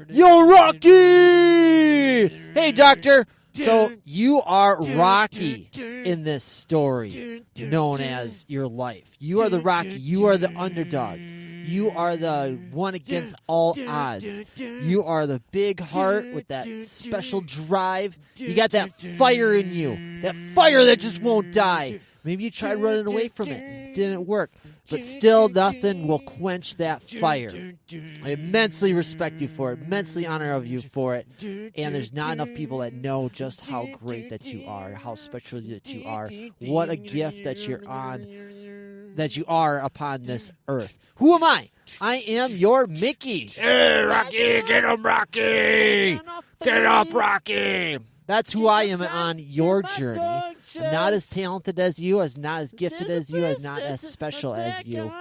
Yo, Rocky! Hey, doctor. So you are Rocky in this story known as your life. You are the Rocky. You are the underdog. You are the one against all odds. You are the big heart with that special drive. You got that fire in you. That fire that just won't die. Maybe you tried running away from it. It didn't work. But still, nothing will quench that fire. I immensely respect you for it, immensely honor of you for it. And there's not enough people that know just how great that you are, how special that you are, what a gift that you're on, that you are upon this earth. Who am I? I am your Mickey. Hey, Rocky, get him, Rocky! Get up, Rocky! That's who I am on your journey. I'm not as talented as you, as not as gifted as you, as not as special as you.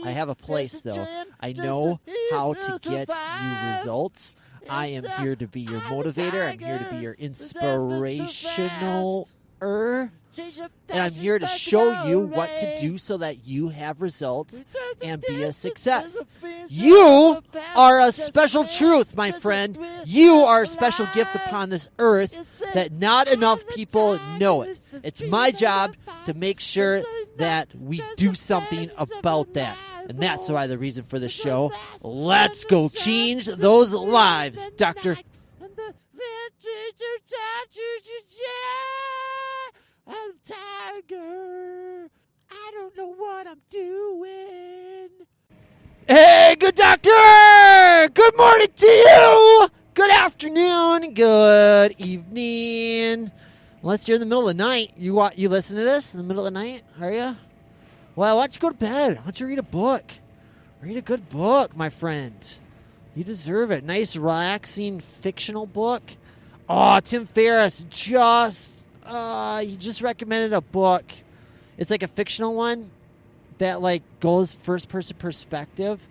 I have a place, though. I know how to get you results. I am here to be your motivator. I'm here to be your inspirational. And I'm here to show you what to do so that you have results and be a success. You are a special truth, my friend. You are a special gift upon this earth that not enough people know it. It's my job to make sure that we do something about that. And that's why the reason for the show. Let's go change those lives, Doctor. I'm tiger. I don't know what I'm doing. Hey, good doctor! Good morning to you! Good afternoon, good evening. Unless you're in the middle of the night. You listen to this in the middle of the night, are you? Well, why don't you go to bed? Why don't you read a book? Read a good book, my friend. You deserve it. Nice, relaxing, fictional book. Oh, Tim Ferriss he just recommended a book. It's like a fictional one that like goes first person perspective,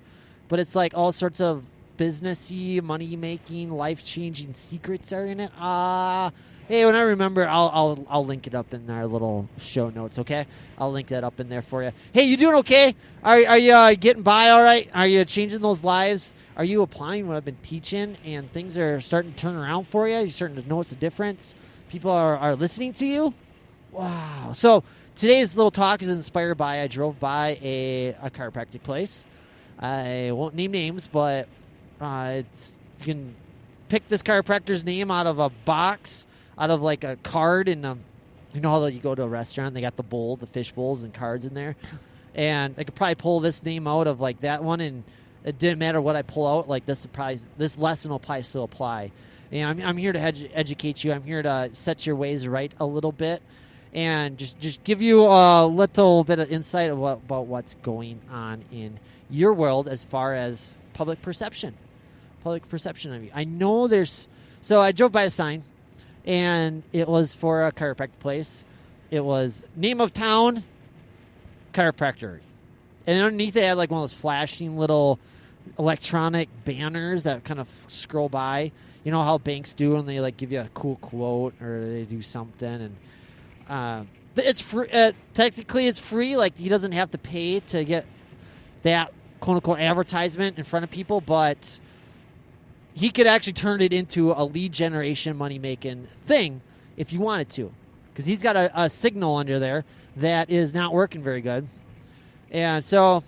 but it's like all sorts of businessy, money making, life changing secrets are in it. Hey, when I remember, I'll link it up in our little show notes. Okay, I'll link that up in there for you. Hey, you doing okay? Are you getting by all right? Are you changing those lives? Are you applying what I've been teaching and things are starting to turn around for you? You're starting to notice the difference. People are listening to you? Wow. So today's little talk is inspired by I drove by a chiropractic place. I won't name names, but you can pick this chiropractor's name out of a box, out of like a card. And you know how you go to a restaurant, they got the fish bowls and cards in there. And I could probably pull this name out of like that one, and it didn't matter what I pull out. Like this lesson will probably still apply. And I'm here to educate you. I'm here to set your ways right a little bit and just give you a little bit of insight about what's going on in your world as far as public perception of you. I know so I drove by a sign, and it was for a chiropractic place. It was name of town, chiropractor. And underneath it had like one of those flashing little electronic banners that kind of scroll by. You know how banks do when they like give you a cool quote or they do something, and it's free. Technically, it's free. Like he doesn't have to pay to get that quote unquote advertisement in front of people, but he could actually turn it into a lead generation, money making thing if you wanted to, because he's got a signal under there that is not working very good, and so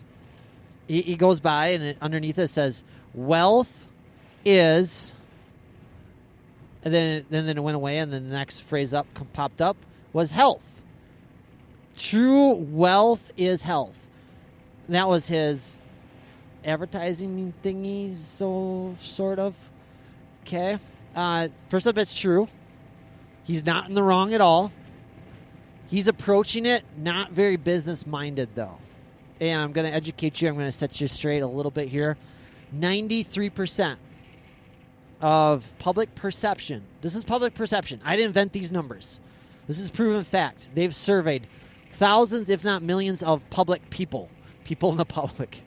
he goes by and underneath it says wealth is. And then it went away, and then the next phrase popped up was health. True wealth is health. And that was his advertising thingy, so sort of. Okay. First up, it's true. He's not in the wrong at all. He's approaching it not very business-minded, though. And I'm going to educate you. I'm going to set you straight a little bit here. 93%. Of public perception. This is public perception. I didn't invent these numbers. This is proven fact. They've surveyed thousands, if not millions, of public people in the public.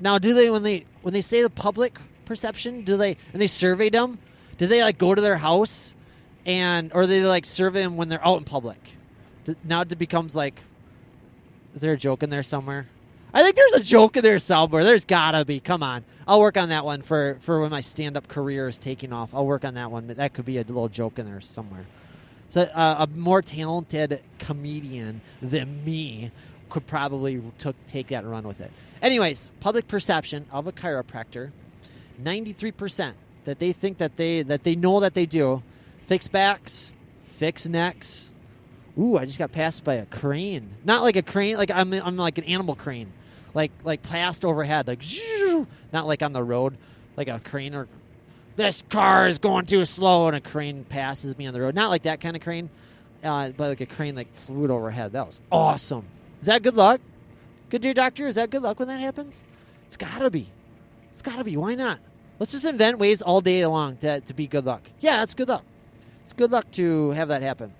Now, do they when they say the public perception? And they surveyed them? Do they like go to their house or they like survey them when they're out in public? Now it becomes like, is there a joke in there somewhere? I think there's a joke in there somewhere. There's gotta be. Come on. I'll work on that one for when my stand-up career is taking off. I'll work on that one. But that could be a little joke in there somewhere. So a more talented comedian than me could probably take that and run with it. Anyways, public perception of a chiropractor, 93% that they think that they know that they do. Fix backs, fix necks. Ooh, I just got passed by a crane. Not like a crane, like I'm like an animal crane. Like passed overhead, like not like on the road, like a crane or this car is going too slow and a crane passes me on the road. Not like that kind of crane, but like a crane like flew it overhead. That was awesome. Is that good luck? Good day, doctor. Is that good luck when that happens? It's gotta be. It's gotta be. Why not? Let's just invent ways all day long to be good luck. Yeah, that's good luck. It's good luck to have that happen.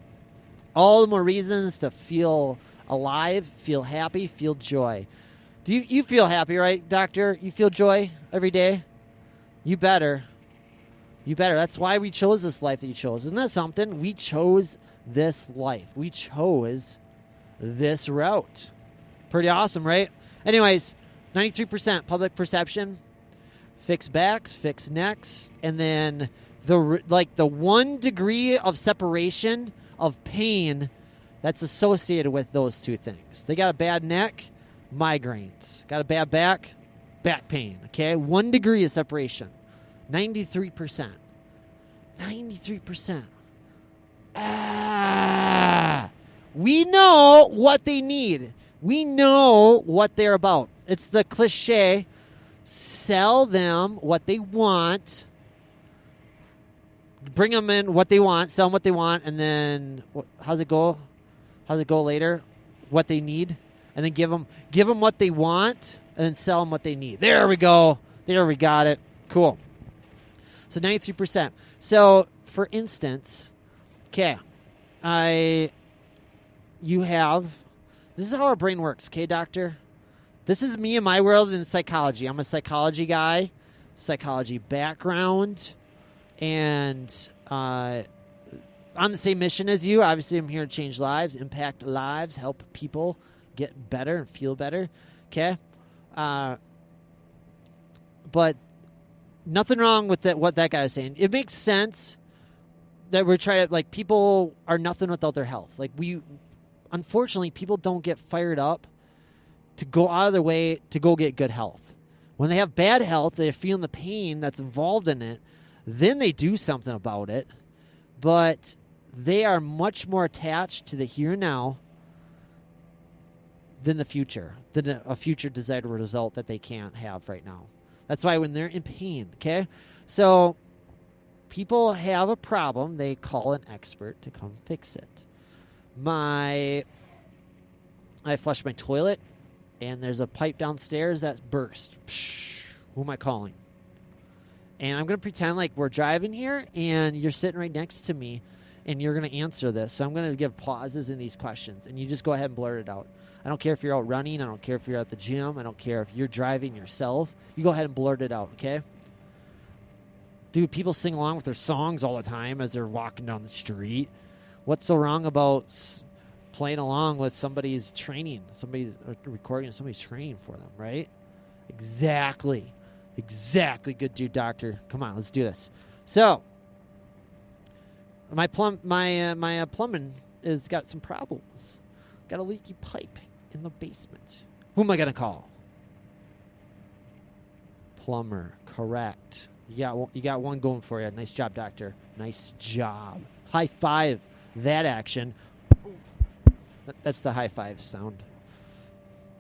All the more reasons to feel alive, feel happy, feel joy. Do you feel happy, right, doctor? You feel joy every day? You better. You better. That's why we chose this life that you chose. Isn't that something? We chose this life. We chose this route. Pretty awesome, right? Anyways, 93% public perception, fix backs, fix necks, and then the 1 degree of separation of pain that's associated with those two things. They got a bad neck, migraines. Got a bad back, back pain. Okay, 1 degree of separation. 93%. 93%. We know what they need. We know what they're about. It's the cliche. Sell them what they want. Bring them in what they want. Sell them what they want. And then, how's it go? How's it go later? What they need. And then give them what they want. And then sell them what they need. There we go. There we got it. Cool. So 93%. So, for instance, okay, this is how our brain works, okay, doctor? This is me and my world in psychology. I'm a psychology guy, psychology background, and on the same mission as you. Obviously, I'm here to change lives, impact lives, help people get better and feel better, okay? But nothing wrong with what that guy is saying. It makes sense that we're trying to, like, people are nothing without their health. Like, unfortunately, people don't get fired up to go out of their way to go get good health. When they have bad health, they're feeling the pain that's involved in it, then they do something about it. But they are much more attached to the here and now than the future, than a future desired result that they can't have right now. That's why when they're in pain, okay? So people have a problem. They call an expert to come fix it. I flushed my toilet, and there's a pipe downstairs that's burst. Psh, who am I calling? And I'm going to pretend like we're driving here, and you're sitting right next to me, and you're going to answer this. So I'm going to give pauses in these questions, and you just go ahead and blurt it out. I don't care if you're out running. I don't care if you're at the gym. I don't care if you're driving yourself. You go ahead and blurt it out, okay? Dude, people sing along with their songs all the time as they're walking down the street. What's so wrong about playing along with somebody's training, somebody's recording, somebody's training for them, right? Exactly. Good dude, doctor. Come on, let's do this. So, my plumbing has got some problems. Got a leaky pipe in the basement. Who am I gonna call? Plumber. Correct. You got one going for you. Nice job, doctor. Nice job. High five that action. That's the high five sound.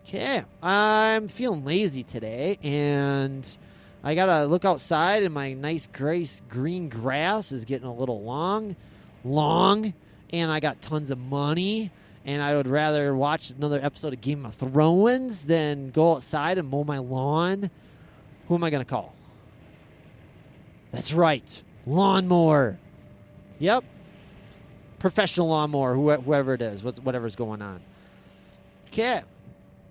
Okay. I'm feeling lazy today, and I got to look outside, and my nice green grass is getting a little long, and I got tons of money, and I would rather watch another episode of Game of Thrones than go outside and mow my lawn. Who am I going to call? That's right. Lawnmower. Yep. Professional lawnmower, whoever it is, whatever's going on. Okay.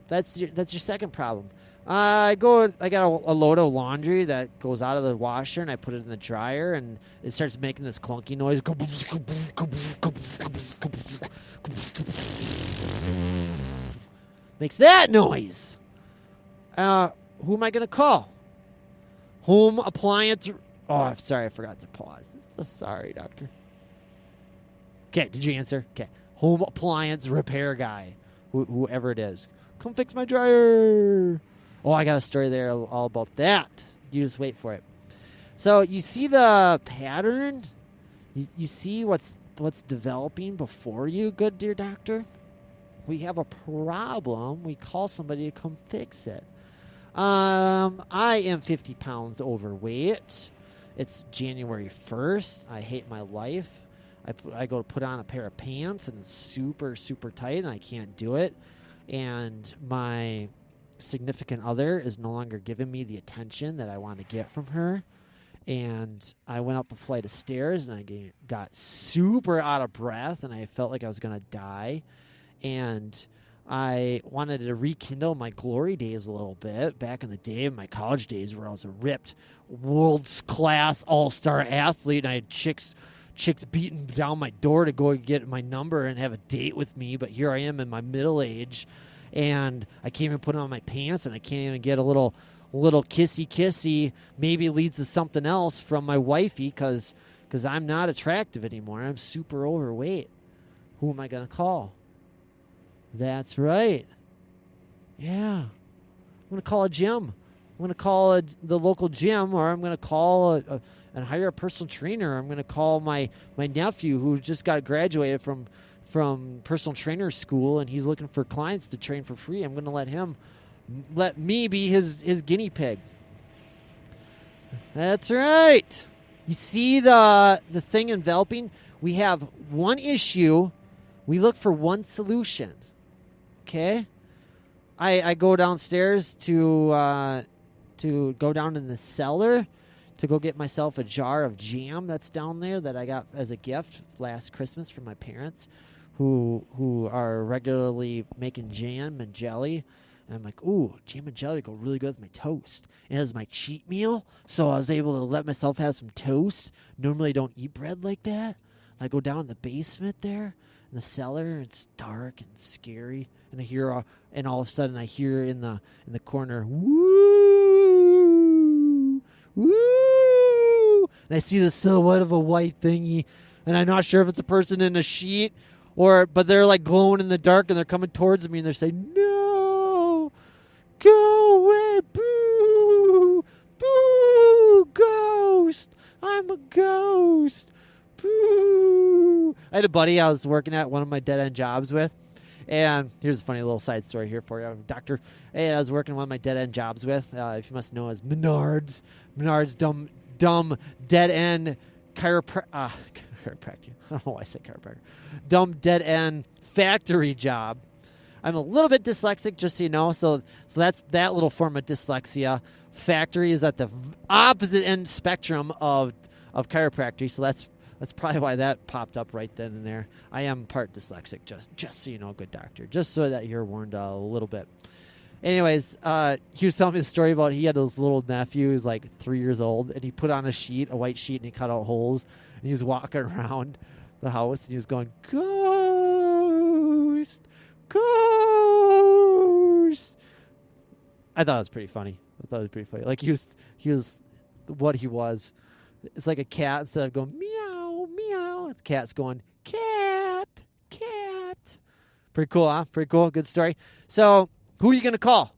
That's your second problem. I got a load of laundry that goes out of the washer, and I put it in the dryer, and it starts making this clunky noise. Makes that noise. Who am I going to call? Home appliance. Oh, I'm sorry. I forgot to pause. Sorry, doctor. Okay, did you answer? Okay. Home appliance repair guy, whoever it is. Come fix my dryer. Oh, I got a story there all about that. You just wait for it. So you see the pattern? You see what's developing before you, good dear doctor? We have a problem. We call somebody to come fix it. I am 50 pounds overweight. It's January 1st. I hate my life. I go to put on a pair of pants and it's super, super tight and I can't do it. And my significant other is no longer giving me the attention that I want to get from her. And I went up a flight of stairs and I got super out of breath and I felt like I was going to die. And I wanted to rekindle my glory days a little bit back in the day, my college days, where I was a ripped, world-class all-star athlete, and I had chicks beating down my door to go get my number and have a date with me. But here I am in my middle age, and I can't even put on my pants, and I can't even get a little kissy, maybe leads to something else from my wifey, because I'm not attractive anymore. I'm super overweight. Who am I going to call? That's right. Yeah. I'm going to call a gym. I'm going to call the local gym, or I'm going to call and hire a personal trainer. I'm going to call my nephew who just got graduated from personal trainer school, and he's looking for clients to train for free. I'm going to let me be his guinea pig. That's right. You see the thing enveloping? We have one issue. We look for one solution. Okay? I go downstairs to go down in the cellar to go get myself a jar of jam that's down there that I got as a gift last Christmas from my parents who are regularly making jam and jelly. And I'm like, ooh, jam and jelly go really good with my toast. And it was my cheat meal, so I was able to let myself have some toast. Normally I don't eat bread like that. I go down in the basement there in the cellar. It's dark and scary. And I hear, and all of a sudden I hear in the corner, woo, woo. And I see the silhouette of a white thingy. And I'm not sure if it's a person in a sheet but they're like glowing in the dark and they're coming towards me and they're saying, no, go away, boo, boo, ghost, I'm a ghost, boo. I had a buddy I was working at one of my dead-end jobs with, and here's a funny little side story here for you. I'm a doctor, and I was working one of my dead-end jobs with, if you must know, as Menards, dumb dead-end chiropractor. I don't know why I said chiropractor. Dumb dead-end factory job. I'm a little bit dyslexic, just so you know. So that's that little form of dyslexia. Factory is at the opposite end spectrum of chiropractic. So that's probably why that popped up right then and there. I am part dyslexic, just so you know, good doctor. Just so that you're warned a little bit. Anyways, he was telling me the story about he had this little nephew who's like 3 years old, and he put on a white sheet, and he cut out holes, and he was walking around the house, and he was going, ghost, ghost. I thought it was pretty funny. Like he was what he was. It's like a cat. Instead of going meow, meow, the cat's going cat, cat. Pretty cool, huh? Pretty cool. Good story. So, who are you going to call?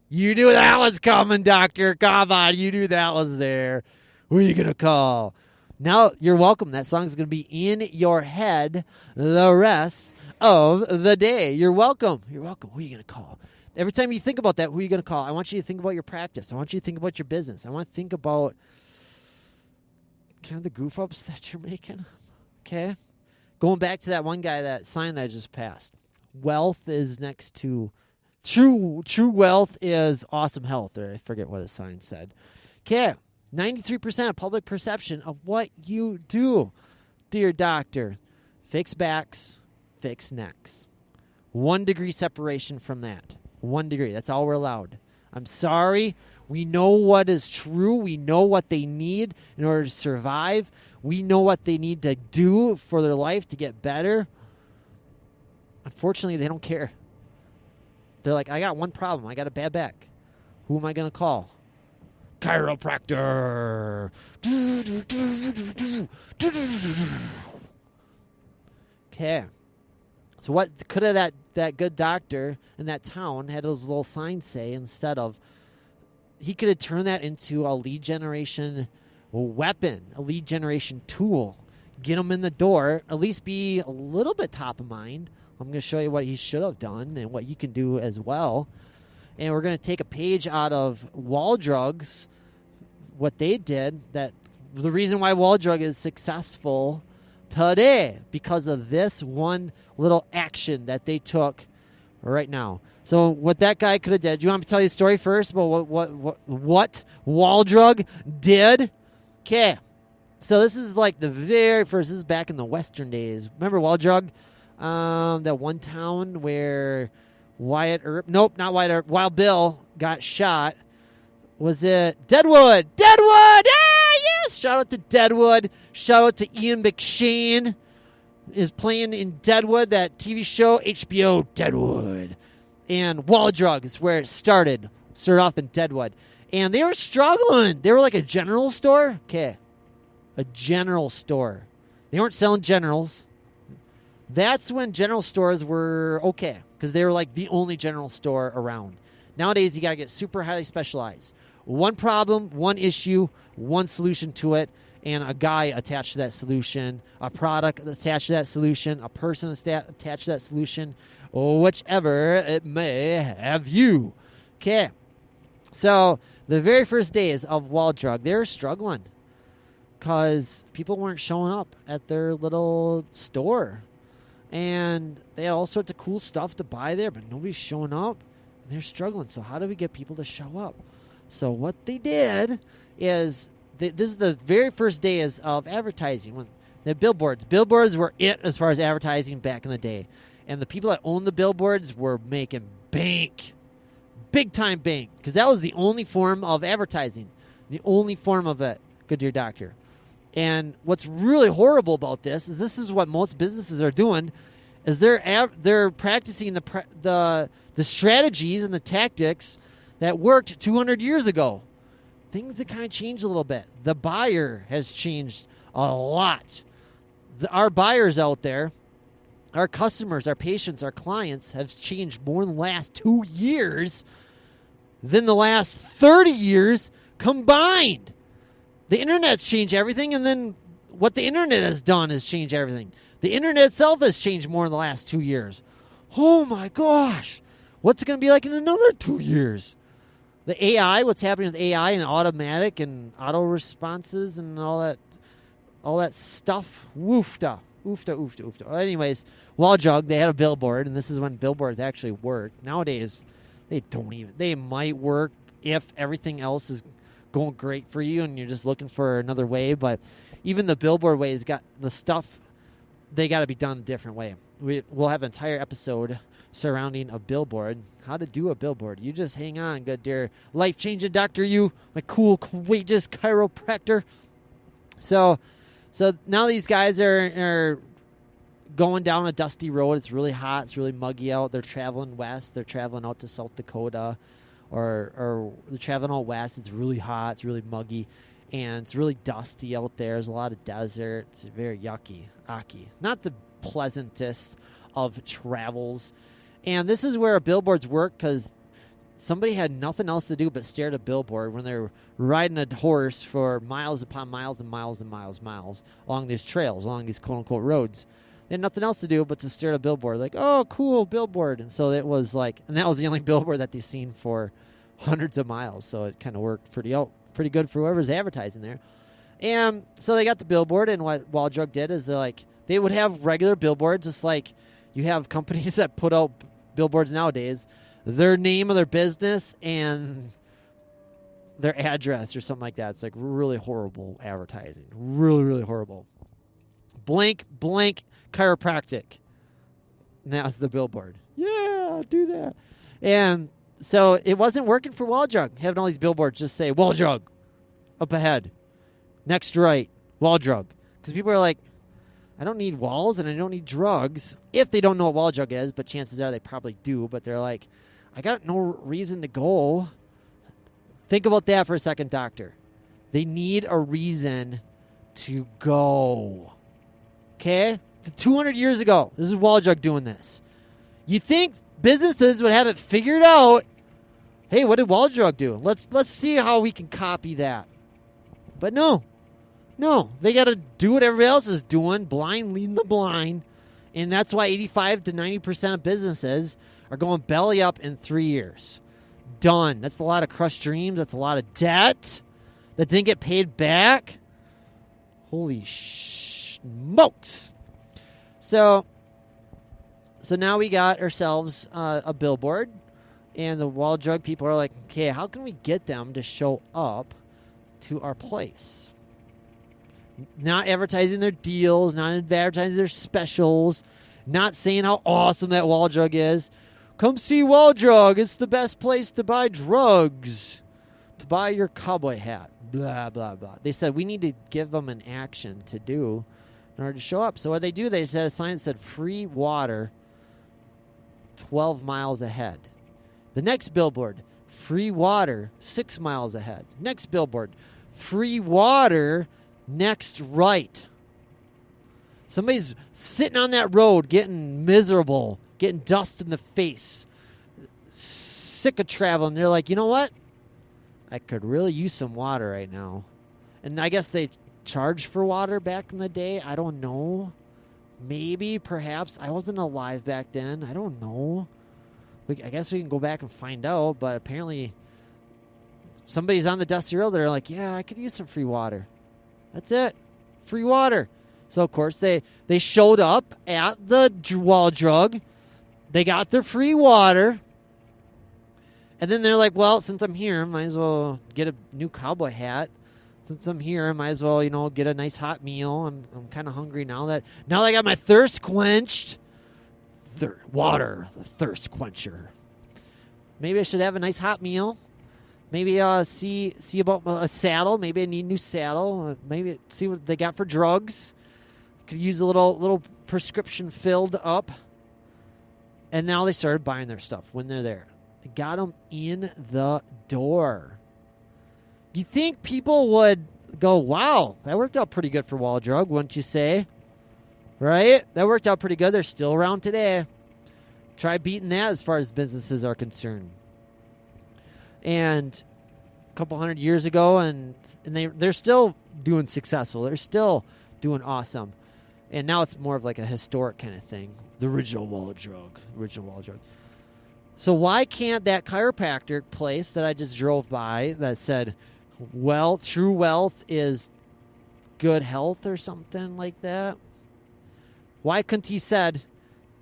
You knew that was coming, doctor. Come on, you knew that was there. Who are you going to call? Now, you're welcome. That song is going to be in your head the rest of the day. You're welcome. You're welcome. Who are you going to call? Every time you think about that, who are you going to call? I want you to think about your practice. I want you to think about your business. I want to think about kind of the goof ups that you're making. Okay? Going back to that one guy, that sign that I just passed. Wealth is next to true wealth is awesome health. Or I forget what his sign said. Okay. 93% of public perception of what you do, dear doctor. Fix backs, fix necks. 1 degree separation from that. 1 degree. That's all we're allowed. I'm sorry. We know what is true. We know what they need in order to survive. We know what they need to do for their life to get better. Unfortunately, they don't care. They're like, I got one problem. I got a bad back. Who am I going to call? Chiropractor. Okay. So what could have that good doctor in that town had those little signs say instead of, he could have turned that into a lead generation weapon, a lead generation tool. Get them in the door, at least be a little bit top of mind. I'm going to show you what he should have done and what you can do as well. And we're going to take a page out of Wall Drugs, what they did, that the reason why Wall Drug is successful today, because of this one little action that they took right now. So what that guy could have did, do you want me to tell you a story first about what Wall Drug did? Okay. So this is like the very first, this is back in the Western days. Remember Wall Drug? That one town where Wild Bill got shot. Was it Deadwood? Deadwood! Ah, yes! Shout out to Deadwood. Shout out to Ian McShane. Is playing in Deadwood, that TV show, HBO Deadwood. And Wall Drug is where it started. Started off in Deadwood. And they were struggling. They were like a general store. Okay. A general store. They weren't selling generals. That's when general stores were okay, because they were like the only general store around. Nowadays, you got to get super highly specialized. One problem, one issue, one solution to it, and a guy attached to that solution, a product attached to that solution, a person attached to that solution, or whichever it may have you. Okay. So the very first days of Wall Drug, they were struggling because people weren't showing up at their little store. And they had all sorts of cool stuff to buy there, but nobody's showing up. And they're struggling. So how do we get people to show up? So what they did is, this is the very first days of advertising. When the billboards were it as far as advertising back in the day. And the people that owned the billboards were making bank. Big time bank. Because that was the only form of advertising. The only form of it. Good dear doctor. And what's really horrible about this is what most businesses are doing, is they're practicing the strategies and the tactics that worked 200 years ago. Things that kind of changed a little bit. The buyer has changed a lot. Our buyers out there, our customers, our patients, our clients have changed more in the last 2 years than the last 30 years combined. The internet's changed everything, and then what the internet has done has changed everything. The internet itself has changed more in the last 2 years. Oh my gosh. What's it going to be like in another 2 years? The AI, what's happening with AI and automatic and auto responses and all that stuff. Woofda. Oofda. Anyways, Wall Drug, they had a billboard, and this is when billboards actually work. Nowadays, they might work if everything else is going great for you and you're just looking for another way, but even the billboard way has got the stuff, they got to be done a different way. We'll have an entire episode surrounding a billboard, how to do a billboard. You just hang on, good dear life-changing doctor, you, my cool, courageous chiropractor. So now these guys are going down a dusty road. It's really hot, it's really muggy out. They're traveling west, they're traveling out to South Dakota, or they're traveling out west. It's really hot, it's really muggy, and it's really dusty out there. There's a lot of desert. It's very yucky. Not the pleasantest of travels. And this is where billboards work, because somebody had nothing else to do but stare at a billboard when they're riding a horse for miles upon miles and miles and miles along these trails, along these quote-unquote roads. They had nothing else to do but to stare at a billboard, like, oh, cool, billboard. And so it was like, and that was the only billboard that they've seen for hundreds of miles. So it kind of worked pretty good for whoever's advertising there. And so they got the billboard, and what Wall Drug did is they would have regular billboards, just like you have companies that put out billboards nowadays, their name of their business and their address or something like that. It's like really horrible advertising. Really, really horrible. Blank chiropractic. And that was the billboard. Yeah, I'll do that. And so it wasn't working for Wall Drug, having all these billboards just say, Wall Drug, up ahead. Next right, Wall Drug. Because people are like, I don't need walls and I don't need drugs. If they don't know what Wall Drug is, but chances are they probably do. But they're like, I got no reason to go. Think about that for a second, doctor. They need a reason to go. Okay? 200 years ago, this is Wall Jug doing this. You think businesses would have it figured out? Hey, what did Wall Jug do? Let's see how we can copy that. But no, they got to do what everybody else is doing, blind leading the blind, and that's why 85 to 90% of businesses are going belly up in 3 years. Done. That's a lot of crushed dreams. That's a lot of debt that didn't get paid back. Holy smokes! So now we got ourselves a billboard, and the Wall Jug people are like, okay, how can we get them to show up to our place? Not advertising their deals, not advertising their specials, not saying how awesome that Wall Jug is. Come see Wall Jug. It's the best place to buy drugs, to buy your cowboy hat, blah, blah, blah. They said we need to give them an action to do in order to show up. So what they do, they set a sign that said free water 12 miles ahead. The next billboard, free water 6 miles ahead. Next billboard, free water next right. Somebody's sitting on that road getting miserable, getting dust in the face, sick of traveling. They're like, you know what? I could really use some water right now. And I guess they charged for water back in the day. I don't know. Maybe, perhaps. I wasn't alive back then. I don't know. I guess we can go back and find out, but apparently somebody's on the dusty road. They're like, yeah, I could use some free water. That's it. Free water. So, of course, they showed up at the Wall Jug. They got their free water. And then they're like, well, since I'm here, might as well get a new cowboy hat. Since I'm here, I might as well, get a nice hot meal. I'm kind of hungry now that I got my thirst quenched. Water, the thirst quencher. Maybe I should have a nice hot meal. Maybe see about a saddle. Maybe I need a new saddle. Maybe see what they got for drugs. Could use a little prescription filled up. And now they started buying their stuff when they're there. They got them in the door. You think people would go, wow, that worked out pretty good for Wall Jug, wouldn't you say? Right? That worked out pretty good. They're still around today. Try beating that as far as businesses are concerned. And a couple hundred years ago, and they're still doing successful. They're still doing awesome. And now it's more of like a historic kind of thing. The original Wall Jug. So why can't that chiropractor place that I just drove by that said, well, true wealth is good health or something like that? Why couldn't he said,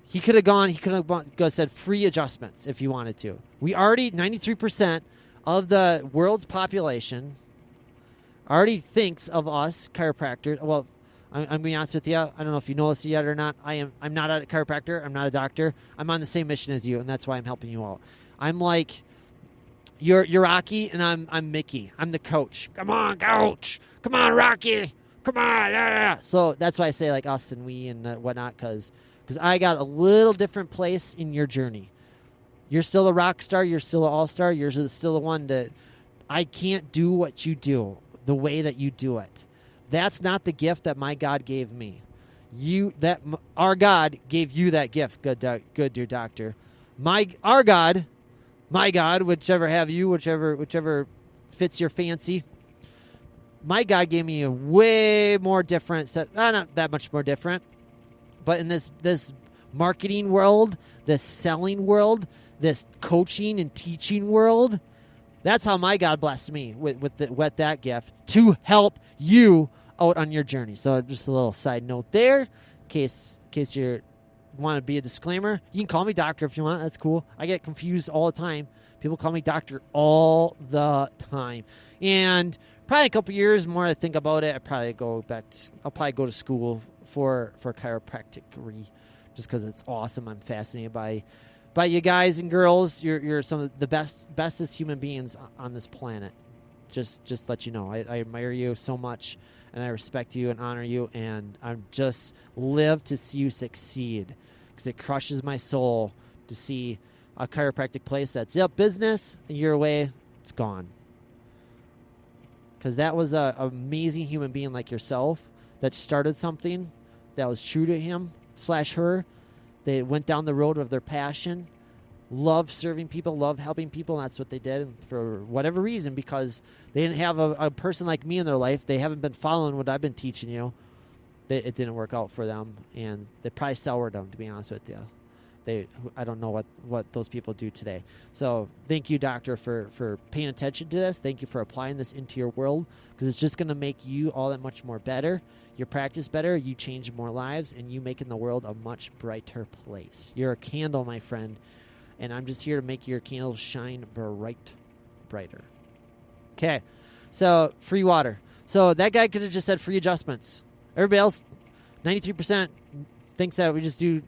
he could have said free adjustments if he wanted to. We already, 93% of the world's population already thinks of us chiropractors. Well, I'm being honest with you. I don't know if you know this yet or not. I'm not a chiropractor. I'm not a doctor. I'm on the same mission as you, and that's why I'm helping you out. I'm like, you're Rocky, and I'm Mickey. I'm the coach. Come on, coach. Come on, Rocky. Come on. Yeah. So that's why I say like us and we and whatnot, because I got a little different place in your journey. You're still a rock star. You're still an all-star. You're still the one that I can't do what you do the way that you do it. That's not the gift that my God gave me. Our God gave you that gift, good dear doctor. Our God, whichever fits your fancy. My God gave me a way more different set. Not that much more different, but in this marketing world, this selling world, this coaching and teaching world, that's how my God blessed me with that gift to help you out on your journey. So just a little side note there, in case you want to be a disclaimer. You can call me doctor if you want. That's cool. I get confused all the time. People call me doctor all the time. And probably a couple years more I think about it, I'll probably go to school for chiropractic, just because it's awesome. I'm fascinated by you guys and girls. You're some of the bestest human beings on this planet. Just let you know. I admire you so much, and I respect you and honor you, and I just live to see you succeed, because it crushes my soul to see a chiropractic place that's business, a year away, it's gone. Because that was an amazing human being like yourself that started something that was true to him/her. They went down the road of their passion, loved serving people, loved helping people, and that's what they did. And for whatever reason, because they didn't have a person like me in their life, they haven't been following what I've been teaching you, it didn't work out for them, and they probably soured them, to be honest with you. I don't know what those people do today. So thank you, doctor, for paying attention to this. Thank you for applying this into your world, because it's just going to make you all that much more better, your practice better, you change more lives, and you making the world a much brighter place. You're a candle, my friend, and I'm just here to make your candle shine brighter. Okay, so free water. So that guy could have just said free adjustments. Everybody else, 93% thinks that we just do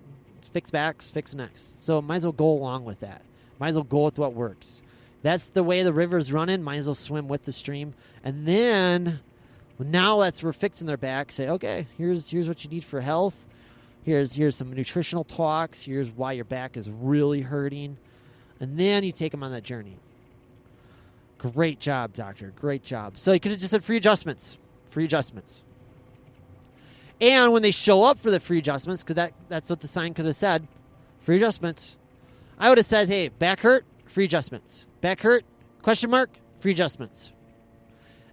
fix backs, fix necks. So might as well go along with that. Might as well go with what works. That's the way the river's running. Might as well swim with the stream. And then now we're fixing their back. Say, okay, here's what you need for health. Here's some nutritional talks. Here's why your back is really hurting. And then you take them on that journey. Great job, doctor. Great job. So you could have just said free adjustments. Free adjustments. And when they show up for the free adjustments, because that's what the sign could have said, free adjustments, I would have said, hey, back hurt, free adjustments. Back hurt, question mark, free adjustments.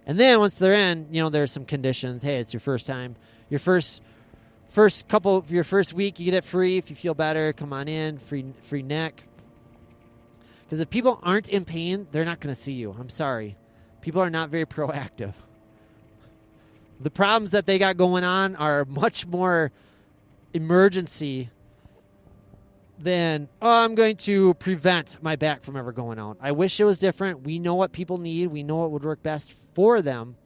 And then once they're in, there's some conditions. Hey, it's your first time. Your first week, you get it free. If you feel better, come on in, free neck. Because if people aren't in pain, they're not going to see you. I'm sorry. People are not very proactive. The problems that they got going on are much more emergency than, I'm going to prevent my back from ever going out. I wish it was different. We know what people need. We know what would work best for them.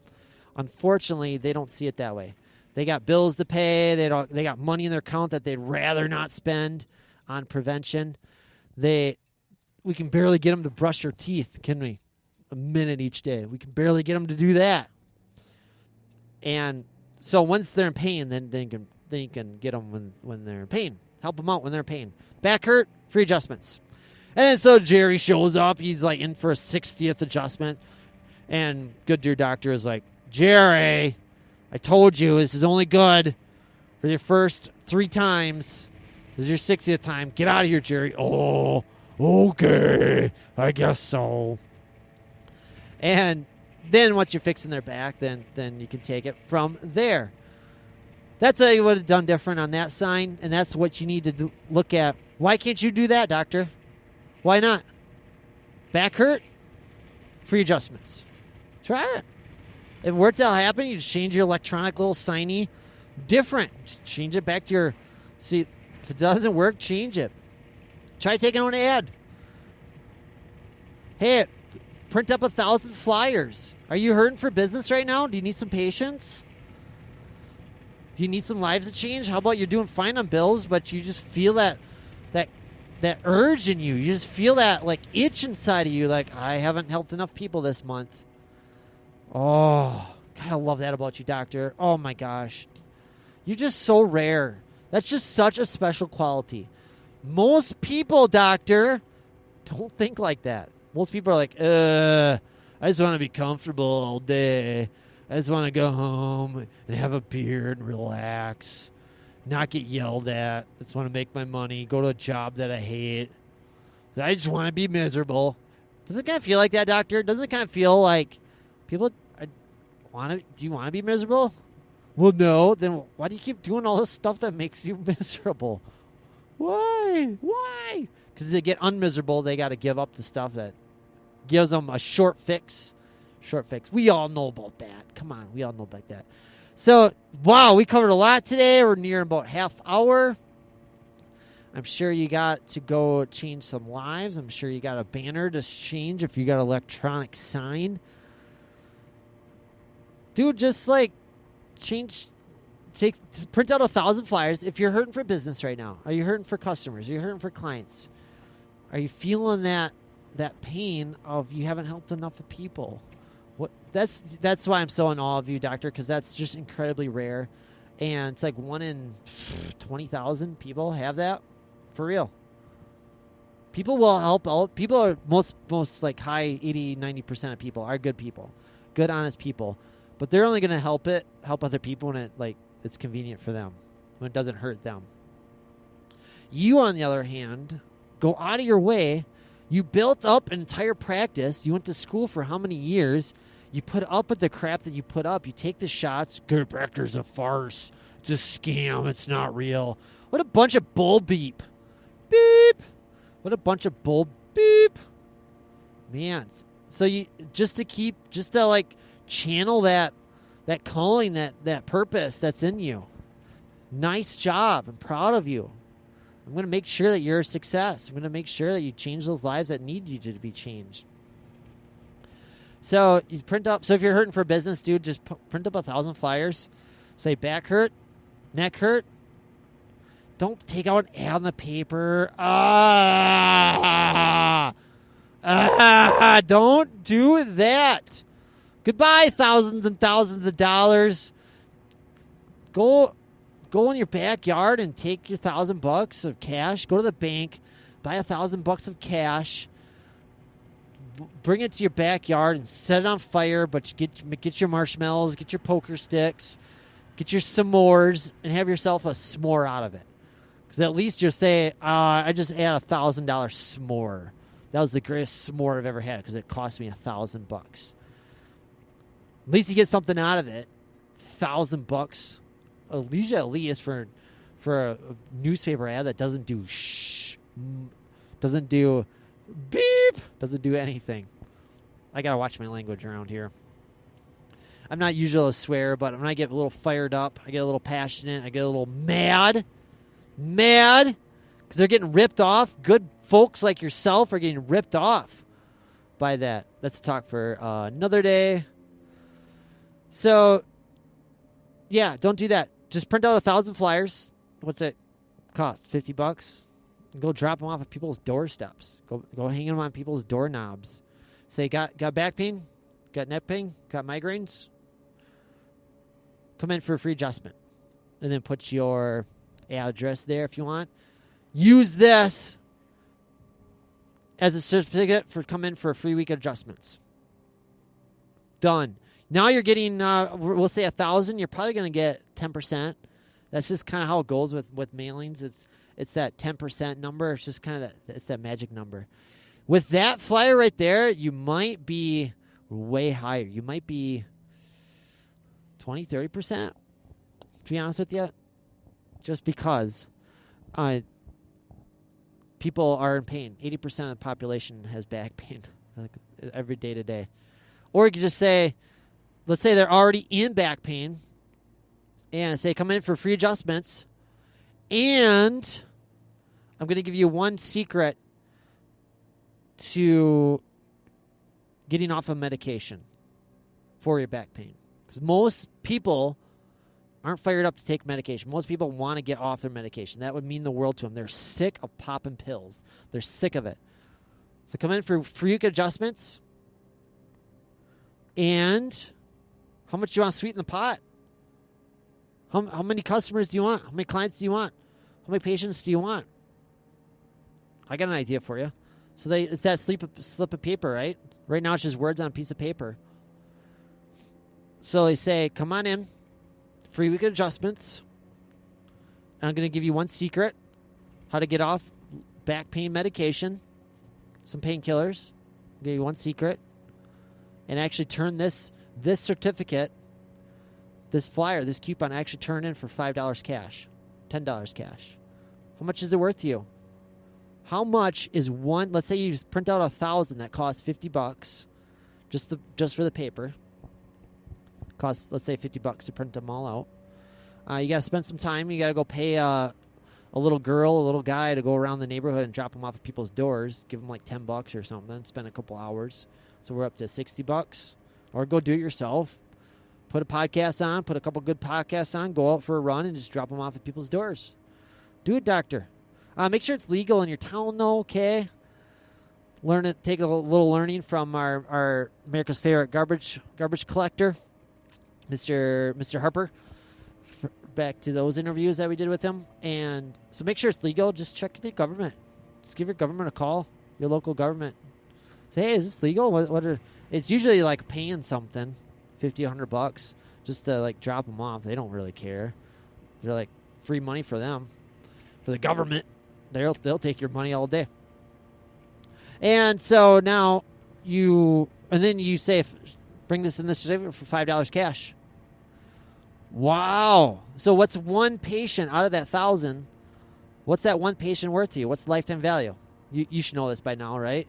Unfortunately, they don't see it that way. They got bills to pay. They got money in their account that they'd rather not spend on prevention. We can barely get them to brush their teeth, can we? A minute each day. We can barely get them to do that. And so once they're in pain, then you can get them when they're in pain. Help them out when they're in pain. Back hurt, free adjustments. And so Jerry shows up. He's like in for a 60th adjustment. And good dear doctor is like, Jerry, I told you this is only good for your first 3 times. This is your 60th time. Get out of here, Jerry. Oh, okay. I guess so. And then once you're fixing their back, then you can take it from there. That's what you would have done different on that sign, and that's what you need to look at. Why can't you do that, doctor? Why not? Back hurt? Free adjustments. Try it. If words that'll happen, you just change your electronic little signy different. Just change it back to your... See, if it doesn't work, change it. Try taking on an ad. Hey, print up 1,000 flyers. Are you hurting for business right now? Do you need some patience? Do you need some lives to change? How about you're doing fine on bills, but you just feel that urge in you. You just feel that like itch inside of you, like, I haven't helped enough people this month. Oh, God, I love that about you, doctor. Oh, my gosh. You're just so rare. That's just such a special quality. Most people, doctor, don't think like that. Most people are like, I just want to be comfortable all day. I just want to go home and have a beer and relax, not get yelled at. I just want to make my money, go to a job that I hate. I just want to be miserable. Doesn't it kind of feel like that, doctor? Doesn't it kind of feel like people do you want to be miserable? Well, no. Then why do you keep doing all this stuff that makes you miserable? Why? Because they get unmiserable, they got to give up the stuff that gives them a short fix. We all know about that. Come on, we all know about that. So, wow, we covered a lot today. We're near about half hour. I'm sure you got to go change some lives. I'm sure you got a banner to change if you got an electronic sign. Dude, just like print out 1,000 flyers. If you're hurting for business right now, are you hurting for customers? Are you hurting for clients? Are you feeling that pain of you haven't helped enough of people? That's why I'm so in awe of you, doctor, because that's just incredibly rare. And it's like 1 in 20,000 people have that. For real. People will help out. People are most like high 80, 90% of people are good people, good, honest people. But they're only going to help other people when it's convenient for them, when it doesn't hurt them. You, on the other hand, go out of your way. You built up an entire practice. You went to school for how many years? You put up with the crap that you put up. You take the shots. Chiropractor's a farce. It's a scam. It's not real. What a bunch of bull beep. Beep. What a bunch of bull beep. Man. So you just to like channel that calling, that purpose that's in you. Nice job. I'm proud of you. I'm going to make sure that you're a success. I'm going to make sure that you change those lives that need you to be changed. So you print up. So if you're hurting for business, dude, just print up 1,000 flyers. Say back hurt, neck hurt. Don't take out an ad on the paper. Don't do that. Goodbye, thousands and thousands of dollars. Go in your backyard and take your $1,000 of cash. Go to the bank, buy $1,000 of cash. Bring it to your backyard and set it on fire. But get your marshmallows, get your poker sticks, get your s'mores, and have yourself a s'more out of it. Because at least you'll say, I just had a $1,000 s'more. That was the greatest s'more I've ever had because it cost me $1,000. At least you get something out of it. $1,000. At least for a newspaper ad that doesn't do doesn't do beep, doesn't do anything. I gotta watch my language around here. I'm not usually a swear, but when I get a little fired up, I get a little passionate, I get a little mad, because they're getting ripped off. Good folks like yourself are getting ripped off by that. Let's talk for another day. So, yeah, don't do that. Just print out 1,000 flyers. What's it cost? $50? And go drop them off at people's doorsteps. Go hang them on people's doorknobs. Say, got back pain? Got neck pain? Got migraines? Come in for a free adjustment. And then put your address there if you want. Use this as a certificate for come in for a free week of adjustments. Done. Now you're getting, we'll say 1,000. You're probably going to get 10%. That's just kind of how it goes with mailings. It's that 10% number. It's just kind of it's that magic number. With that flyer right there, you might be way higher. You might be 20, 30%, to be honest with you, just because people are in pain. 80% of the population has back pain every day to day. Or you could just say, let's say they're already in back pain, and say come in for free adjustments, and I'm going to give you one secret to getting off of medication for your back pain. Because most people aren't fired up to take medication. Most people want to get off their medication. That would mean the world to them. They're sick of popping pills. They're sick of it. So come in for free adjustments, and how much do you want to sweeten the pot? How many customers do you want? How many clients do you want? How many patients do you want? I got an idea for you. So it's that slip of paper, right? Right now it's just words on a piece of paper. So they say, come on in, free week of adjustments. And I'm going to give you one secret, how to get off back pain medication, some painkillers. I'll give you one secret. And actually turn this certificate, this flyer, this coupon, actually turn in for $5 cash, $10 cash. How much is it worth to you? How much is one? Let's say you print out 1,000 that costs $50, just for the paper. Costs, let's say, $50 to print them all out. You got to spend some time. You got to go pay a little girl, a little guy to go around the neighborhood and drop them off at people's doors. Give them like $10 or something. Spend a couple hours. So we're up to $60. Or go do it yourself. Put a podcast on. Put a couple good podcasts on. Go out for a run and just drop them off at people's doors. Do it, doctor. Make sure it's legal in your town, though, okay? Learn it. Take a little learning from our America's favorite garbage collector, Mr. Harper. Back to those interviews that we did with him. And so make sure it's legal. Just check the government. Just give your government a call, your local government. Say, hey, is this legal? It's usually like paying something, $50, $100, just to like drop them off. They don't really care. They're like free money for them, for the government. They'll take your money all day. And so now then you say, bring this in this certificate for $5 cash. Wow. So what's one patient out of that 1,000? What's that one patient worth to you? What's the lifetime value? You should know this by now, right?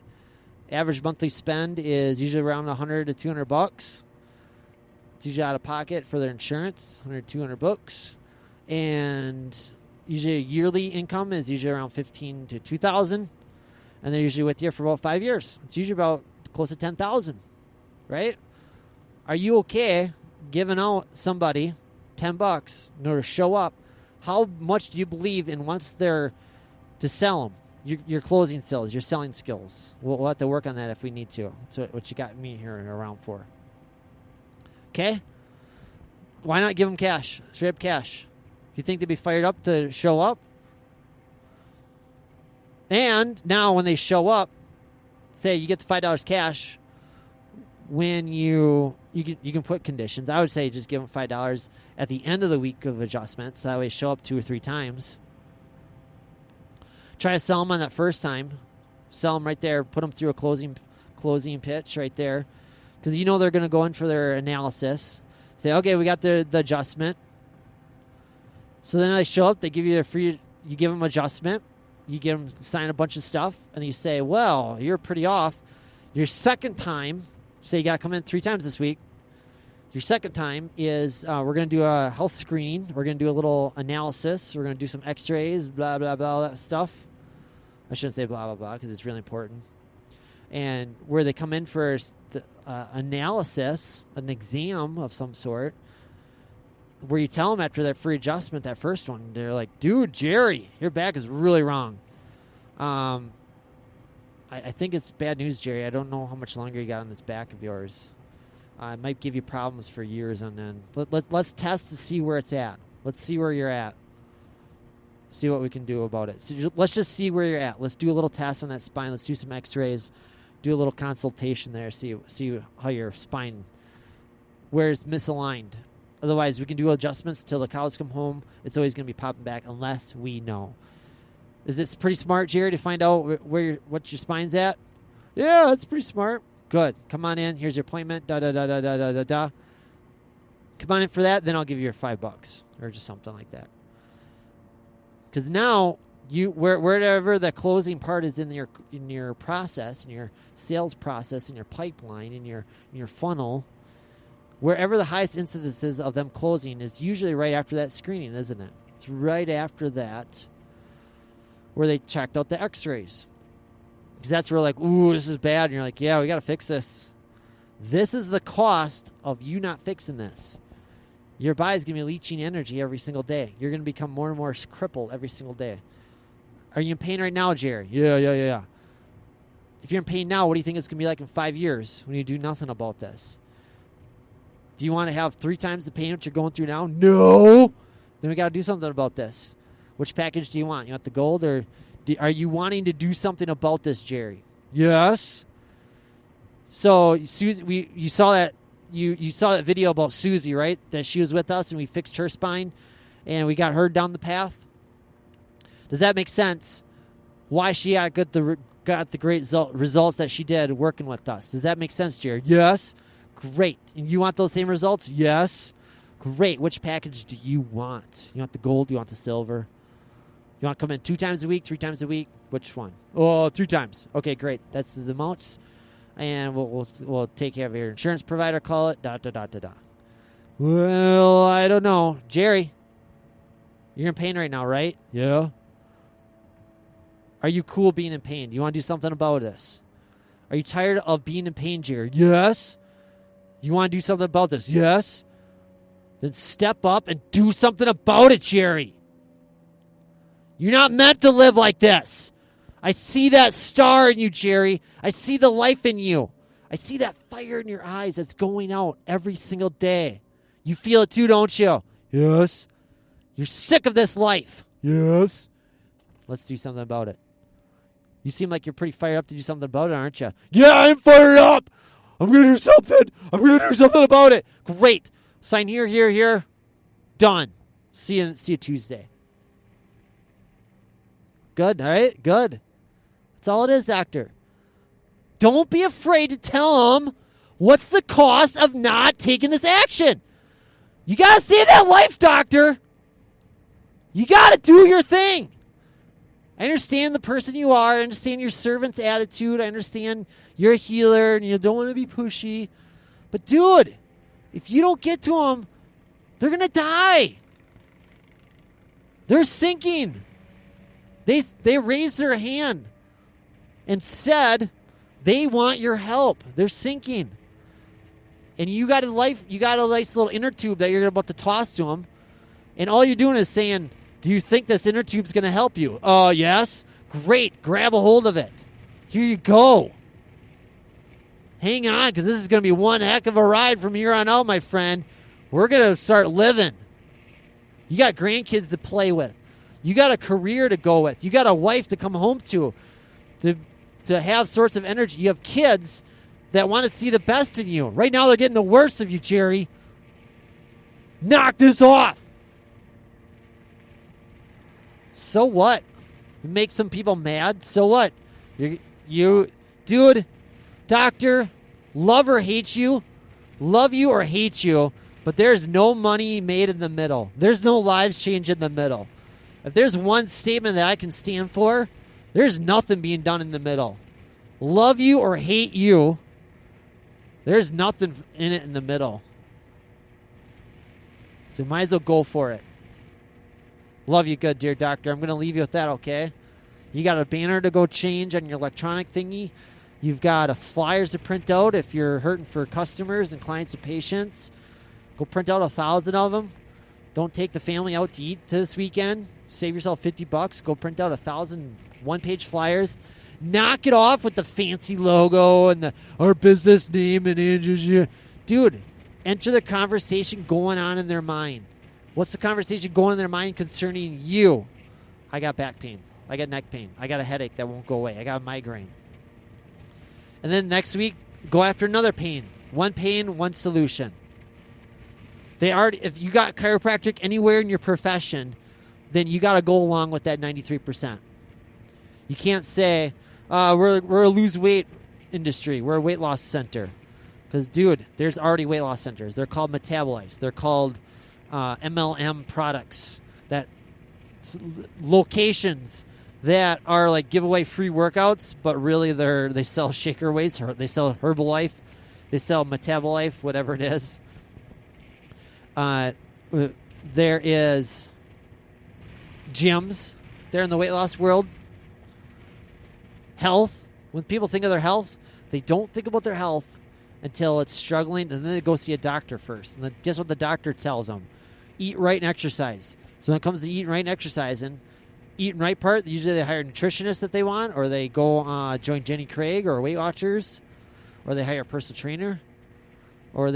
Average monthly spend is usually around $100 to $200. It's usually out of pocket for their insurance, $100 to $200. And usually yearly income is usually around $15,000 to $2,000. And they're usually with you for about 5 years. It's usually about close to $10,000, right? Are you okay giving out somebody $10 in order to show up? How much do you believe in once they're to sell them? Your closing skills, your selling skills. We'll have to work on that if we need to. That's what you got me here around for. Okay? Why not give them cash? Straight up cash. You think they'd be fired up to show up? And now when they show up, say you get the $5 cash, when you can put conditions. I would say just give them $5 at the end of the week of adjustments. So that way show up 2 or 3 times. Try to sell them on that first time. Sell them right there. Put them through a closing pitch right there. Because you know they're going to go in for their analysis. Say, okay, we got the adjustment. So then they show up. They give you you give them adjustment. You get them to sign a bunch of stuff. And you say, well, you're pretty off. Your second time, say you got to come in 3 times this week. Your second time is we're going to do a health screening. We're going to do a little analysis. We're going to do some x-rays, blah, blah, blah, all that stuff. I shouldn't say blah, blah, blah because it's really important. And where they come in for the, analysis, an exam of some sort, where you tell them after that free adjustment, that first one, they're like, dude, Jerry, your back is really wrong. I think it's bad news, Jerry. I don't know how much longer you got on this back of yours. It might give you problems for years on end. Let's test to see where it's at. Let's see where you're at. See what we can do about it. So let's just see where you're at. Let's do a little test on that spine. Let's do some x-rays. Do a little consultation there. See how your spine, where it's misaligned. Otherwise, we can do adjustments till the cows come home. It's always going to be popping back unless we know. Is it pretty smart, Jerry, to find out what your spine's at? Yeah, that's pretty smart. Good. Come on in. Here's your appointment. Da. Come on in for that. Then I'll give you your $5 or just something like that. Because now wherever the closing part is in your process, in your sales process, in your pipeline, in your funnel, wherever the highest incidences of them closing is usually right after that screening, isn't it? It's right after that where they checked out the x-rays. Because that's where like, ooh, this is bad. And you're like, yeah, we got to fix this. This is the cost of you not fixing this. Your body's going to be leaching energy every single day. You're going to become more and more crippled every single day. Are you in pain right now, Jerry? Yeah. If you're in pain now, what do you think it's going to be like in 5 years when you do nothing about this? Do you want to have 3 times the pain that you're going through now? No. Then we got to do something about this. Which package do you want? You want the gold or are you wanting to do something about this, Jerry? Yes. So, Susie, you saw that. You saw that video about Susie, right? That she was with us and we fixed her spine and we got her down the path. Does that make sense? Why she got the great results that she did working with us? Does that make sense, Jerry? Yes. Great. And you want those same results? Yes. Great. Which package do you want? You want the gold? Do you want the silver? You want to come in 2 times a week, 3 times a week? Which one? Oh, 3 times. Okay, great. That's the amounts. And we'll take care of your insurance provider, call it, da. Well, I don't know. Jerry, you're in pain right now, right? Yeah. Are you cool being in pain? Do you want to do something about this? Are you tired of being in pain, Jerry? Yes. You want to do something about this? Yes. Then step up and do something about it, Jerry. You're not meant to live like this. I see that star in you, Jerry. I see the life in you. I see that fire in your eyes that's going out every single day. You feel it too, don't you? Yes. You're sick of this life. Yes. Let's do something about it. You seem like you're pretty fired up to do something about it, aren't you? Yeah, I'm fired up. I'm going to do something. I'm going to do something about it. Great. Sign here, here, here. Done. See you Tuesday. Good. All right. Good. That's all it is, doctor. Don't be afraid to tell them what's the cost of not taking this action. You got to save that life, doctor. You got to do your thing. I understand the person you are. I understand your servant's attitude. I understand you're a healer and you don't want to be pushy. But, dude, if you don't get to them, they're going to die. They're sinking. They raised their hand and said they want your help. They're sinking. And you got a nice little inner tube that you're about to toss to them. And all you're doing is saying, do you think this inner tube's going to help you? Yes. Great. Grab a hold of it. Here you go. Hang on, because this is going to be one heck of a ride from here on out, my friend. We're going to start living. You got grandkids to play with. You got a career to go with. You got a wife to come home to have sorts of energy. You have kids that want to see the best in you. Right now, they're getting the worst of you, Jerry. Knock this off. So what? You make some people mad. So what? You, dude, doctor, love or hate you, love you or hate you, but there's no money made in the middle. There's no lives changed in the middle. If there's one statement that I can stand for, there's nothing being done in the middle. Love you or hate you, there's nothing in it in the middle. So might as well go for it. Love you good, dear doctor. I'm going to leave you with that, okay? You got a banner to go change on your electronic thingy. You've got flyers to print out if you're hurting for customers and clients and patients. Go print out 1,000 of them. Don't take the family out to eat this weekend. Save yourself $50. Go print out 1,000 one-page flyers. Knock it off with the fancy logo and our business name and dude, enter the conversation going on in their mind. What's the conversation going in their mind concerning you? I got back pain. I got neck pain. I got a headache that won't go away. I got a migraine. And then next week, go after another pain. One pain, one solution. If you got chiropractic anywhere in your profession, then you got to go along with that 93%. You can't say, we're a lose weight industry. We're a weight loss center. Because, dude, there's already weight loss centers. They're called metabolites. They're called MLM products. Locations that are like give away free workouts, but really they sell shaker weights, or they sell Herbalife, they sell Metabolife, whatever it is. There is gyms there in the weight loss world. Health. When people think of their health, they don't think about their health until it's struggling, and then they go see a doctor first. And then guess what the doctor tells them? Eat right and exercise. So when it comes to eating right and exercising, eating right part, usually they hire a nutritionist that they want, or they go join Jenny Craig or Weight Watchers, or they hire a personal trainer, or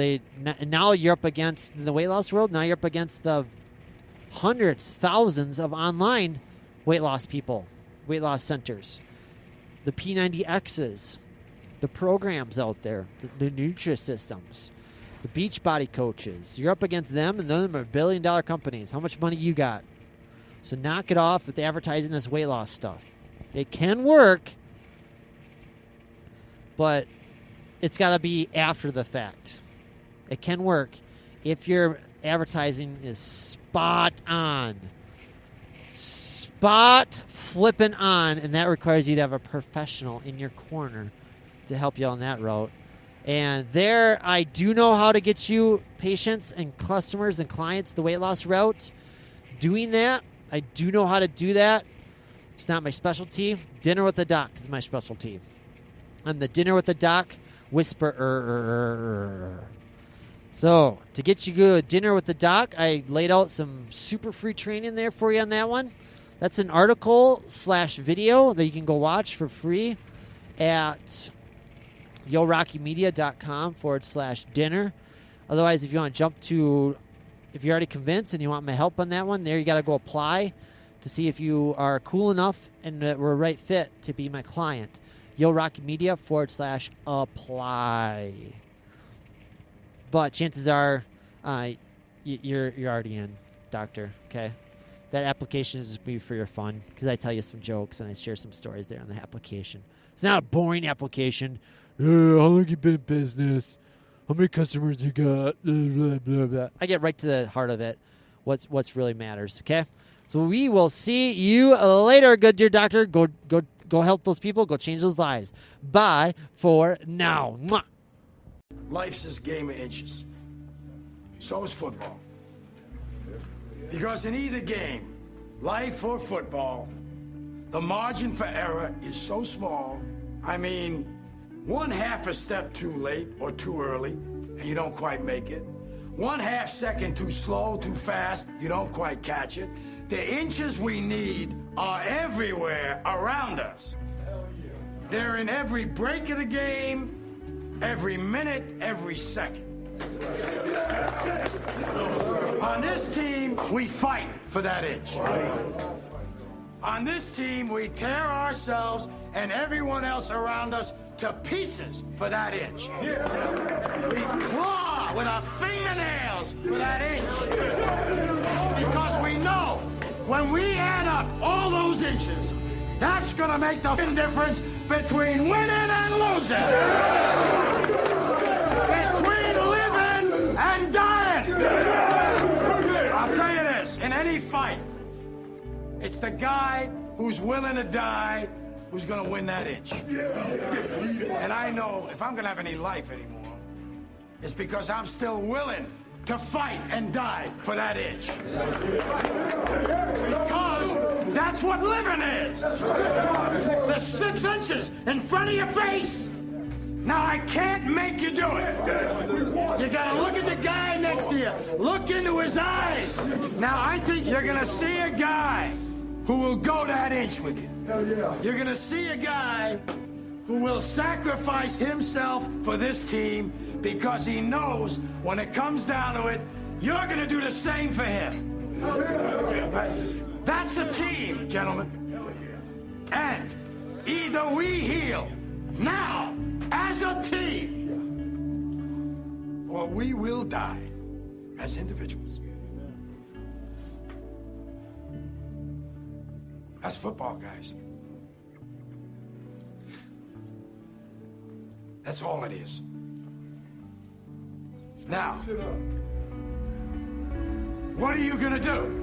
now you're up against, in the weight loss world, now you're up against the hundreds, thousands of online weight loss people, weight loss centers, the P90Xs, the programs out there, the Nutrisystems, the Beachbody coaches. You're up against them, and them are billion-dollar companies. How much money you got? So knock it off with advertising this weight loss stuff. It can work, but it's got to be after the fact. It can work if your advertising is spot on. Spot flipping on, and that requires you to have a professional in your corner to help you on that route. And there, I do know how to get you patients and customers and clients the weight loss route. Doing that, I do know how to do that. It's not my specialty. Dinner with the doc is my specialty. I'm the dinner with the doc whisperer. So, to get you good dinner with the doc, I laid out some super free training there for you on that one. That's an article/video that you can go watch for free at yorockymedia.com/dinner. Otherwise, if you want to jump to, if you're already convinced and you want my help on that one, there you got to go apply to see if you are cool enough and that we're a right fit to be my client. YoRockyMedia.com/apply. But chances are you're already in, doctor, okay? That application is just be for your fun because I tell you some jokes and I share some stories there on the application. It's not a boring application. How long you been in business? How many customers you got? Blah, blah, blah. I get right to the heart of it. What's really matters, okay? So we will see you later, good dear doctor. Go help those people. Go change those lives. Bye for now. Mwah. Life's this game of inches. So is football. Because in either game, life or football, the margin for error is so small. I mean, 1/2 a step too late or too early, and you don't quite make it. 1/2 second too slow, too fast, you don't quite catch it. The inches we need are everywhere around us. They're in every break of the game, every minute, every second. On this team, we fight for that inch. On this team, we tear ourselves and everyone else around us to pieces for that inch. We claw with our fingernails for that inch. Because we know when we add up all those inches, that's gonna make the difference between winning and losing. Between living and dying. I'll tell you this, in any fight, it's the guy who's willing to die who's gonna win that inch. And I know if I'm gonna have any life anymore, it's because I'm still willing to fight and die for that inch. Because that's what living is. The 6 inches in front of your face. Now I can't make you do it. You gotta look at the guy next to you. Look into his eyes. Now I think you're gonna see a guy who will go that inch with you. You're gonna see a guy who will sacrifice himself for this team because he knows when it comes down to it, you're gonna do the same for him. That's a team, gentlemen. And either we heal now as a team, or we will die as individuals. That's football, guys. That's all it is. Now, what are you gonna do?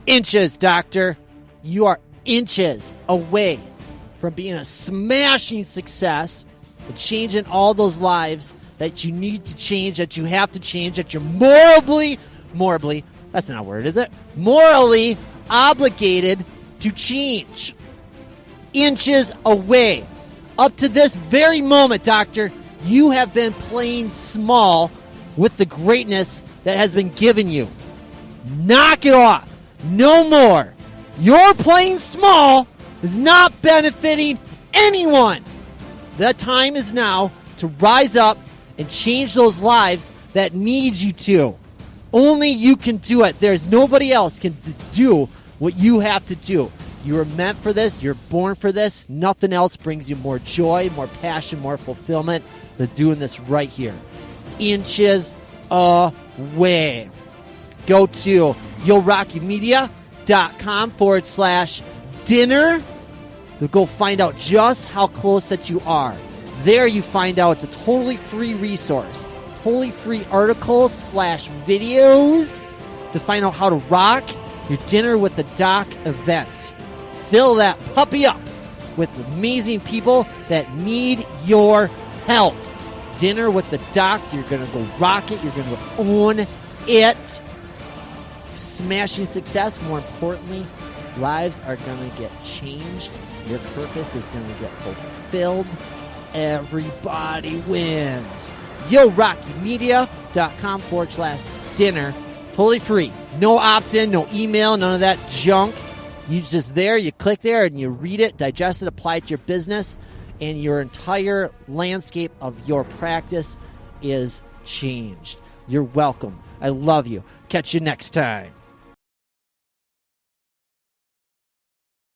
Inches, doctor. You are inches away from being a smashing success and changing all those lives that you need to change, that you have to change, that you're morally, that's not a word, is it? Morally obligated to change. Inches away. Up to this very moment, doctor, you have been playing small with the greatness that has been given you. Knock it off. No more. Your playing small is not benefiting anyone. The time is now to rise up and change those lives that need you to. Only you can do it. There's nobody else can do what you have to do. You were meant for this. You're born for this. Nothing else brings you more joy, more passion, more fulfillment than doing this right here. Inches away. Go to YoRockyMedia.com/dinner to go find out just how close that you are. There you find out it's a totally free resource. Totally free articles /videos to find out how to rock your Dinner with the Doc event. Fill that puppy up with amazing people that need your help. Dinner with the Doc, you're going to go rock it. You're going to own it. Smashing success. More importantly, lives are going to get changed. Your purpose is going to get fulfilled. Everybody wins. YoRockyMedia.com/dinner. Totally free. No opt-in, no email, none of that junk. You just there, you click there, and you read it, digest it, apply it to your business, and your entire landscape of your practice is changed. You're welcome. I love you. Catch you next time.